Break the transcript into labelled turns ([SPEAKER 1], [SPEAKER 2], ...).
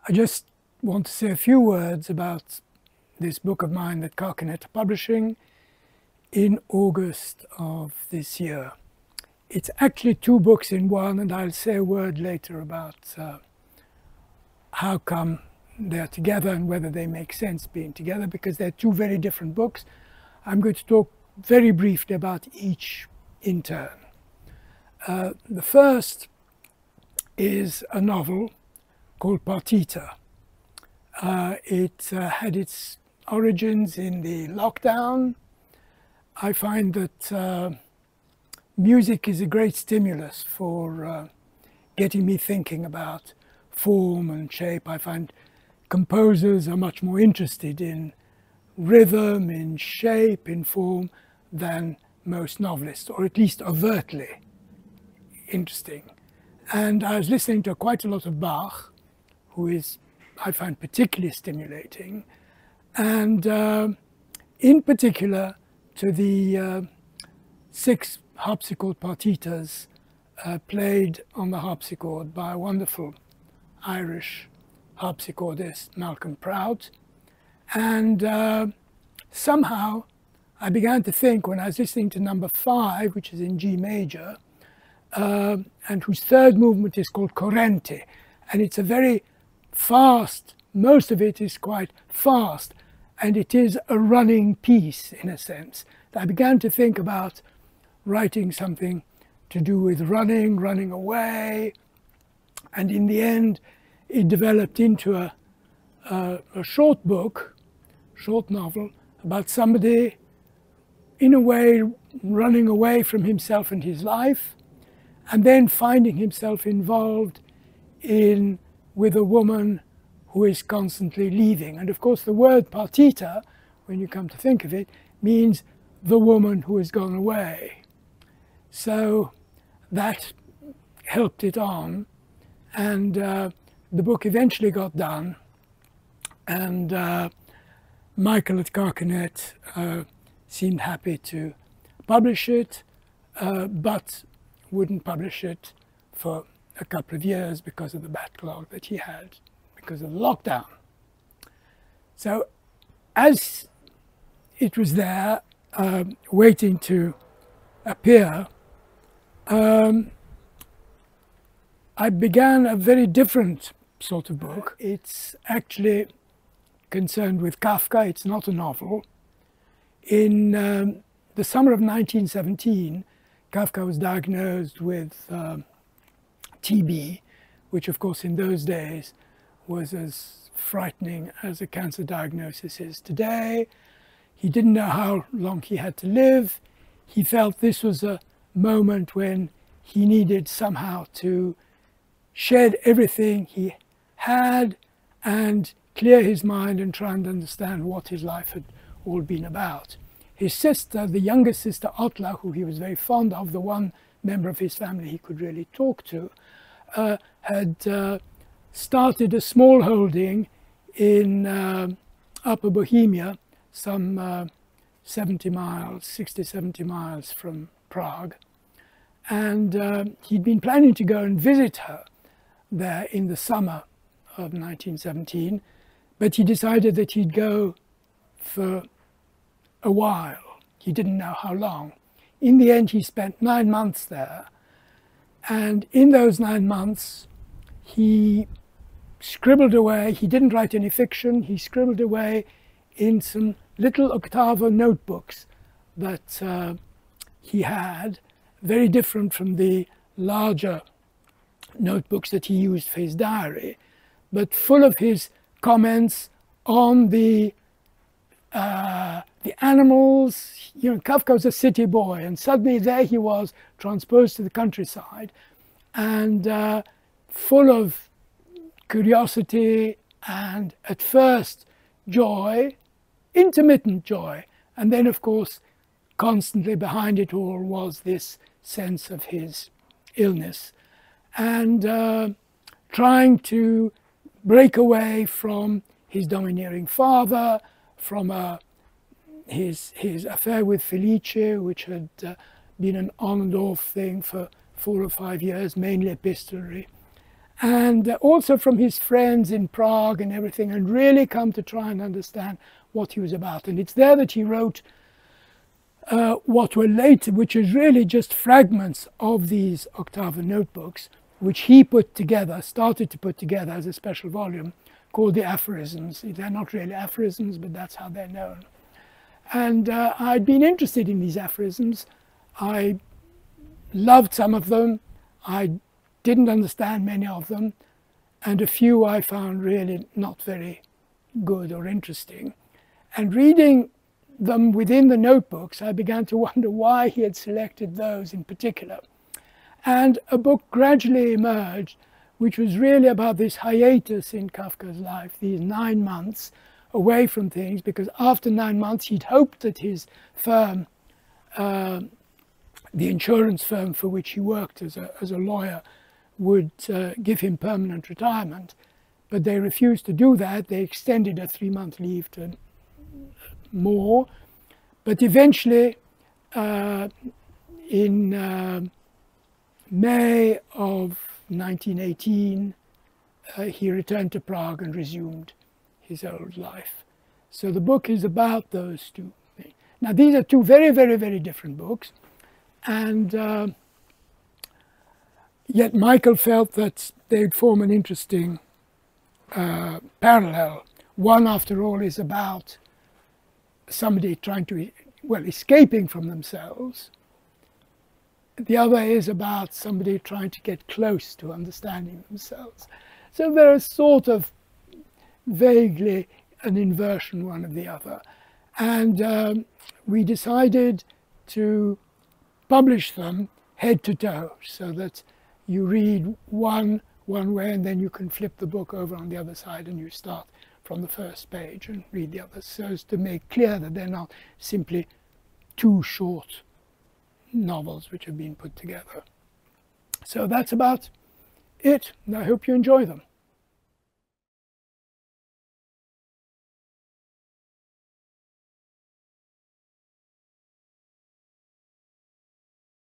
[SPEAKER 1] I just want to say a few words about this book of mine that Kafka are publishing in August of this year. It's actually two books in one, and I'll say a word later about how come they're together and whether they make sense being together, because they're two very different books. I'm going to talk very briefly about each in turn. The first is a novel called Partita. It had its origins in the lockdown. I find that music is a great stimulus for getting me thinking about form and shape. I find composers are much more interested in rhythm, in shape, in form than most novelists, or at least overtly interesting. And I was listening to quite a lot of Bach, who is, I find, particularly stimulating, and in particular to the 6 harpsichord partitas played on the harpsichord by a wonderful Irish harpsichordist, Malcolm Prout. And somehow I began to think, when I was listening to number 5, which is in G major, and whose third movement is called Corrente, and it's a very fast, most of it is quite fast, and it is a running piece in a sense. I began to think about writing something to do with running away, and in the end it developed into a short book, short novel, about somebody in a way running away from himself and his life, and then finding himself involved with a woman who is constantly leaving. And of course the word partita, when you come to think of it, means the woman who has gone away. So that helped it on, and the book eventually got done, and Michael at Carcanet seemed happy to publish it, but wouldn't publish it for a couple of years because of the backlog that he had because of the lockdown. So as it was there, waiting to appear, I began a very different sort of book. It's actually concerned with Kafka. It's not a novel. In the summer of 1917, Kafka was diagnosed with TB, which of course in those days was as frightening as a cancer diagnosis is today. He didn't know how long he had to live. He felt this was a moment when he needed somehow to shed everything he had and clear his mind and try and understand what his life had all been about. His sister, the younger sister Otla, who he was very fond of, the one member of his family he could really talk to, had started a small holding in Upper Bohemia, some 60, 70 miles from Prague. And he'd been planning to go and visit her there in the summer of 1917, but he decided that he'd go for a while. He didn't know how long. In the end, he spent 9 months there, and in those 9 months he scribbled away. He didn't write any fiction. He scribbled away in some little octavo notebooks that he had, very different from the larger notebooks that he used for his diary, but full of his comments on the animals. You know, Kafka was a city boy, and suddenly there he was, transposed to the countryside, and full of curiosity and at first joy, intermittent joy, and then of course constantly behind it all was this sense of his illness, and trying to break away from his domineering father, from his affair with Felice, which had been an on and off thing for 4 or 5 years, mainly epistolary, and also from his friends in Prague and everything, and really come to try and understand what he was about. And it's there that he wrote what were later, which is really just fragments of these octavo notebooks, which he put together, started to put together as a special volume called the Aphorisms. They're not really aphorisms, but that's how they're known. And I'd been interested in these aphorisms. I loved some of them. I didn't understand many of them, and a few I found really not very good or interesting. And reading them within the notebooks, I began to wonder why he had selected those in particular. And a book gradually emerged, which was really about this hiatus in Kafka's life, these 9 months away from things, because after 9 months he'd hoped that his firm, the insurance firm for which he worked as a lawyer, would give him permanent retirement. But they refused to do that. They extended a 3-month leave to more. But eventually, in May of 1918, he returned to Prague and resumed his old life. So the book is about those two things. Now, these are two very, very, very different books. And yet Michael felt that they'd form an interesting parallel. One, after all, is about somebody trying to, well, escaping from themselves. The other is about somebody trying to get close to understanding themselves. So there is sort of vaguely an inversion one of the other. And we decided to publish them head to toe, so that you read one way and then you can flip the book over on the other side and you start from the first page and read the others, so as to make clear that they're not simply 2 short novels which have been put together. So that's about it, and I hope you enjoy them.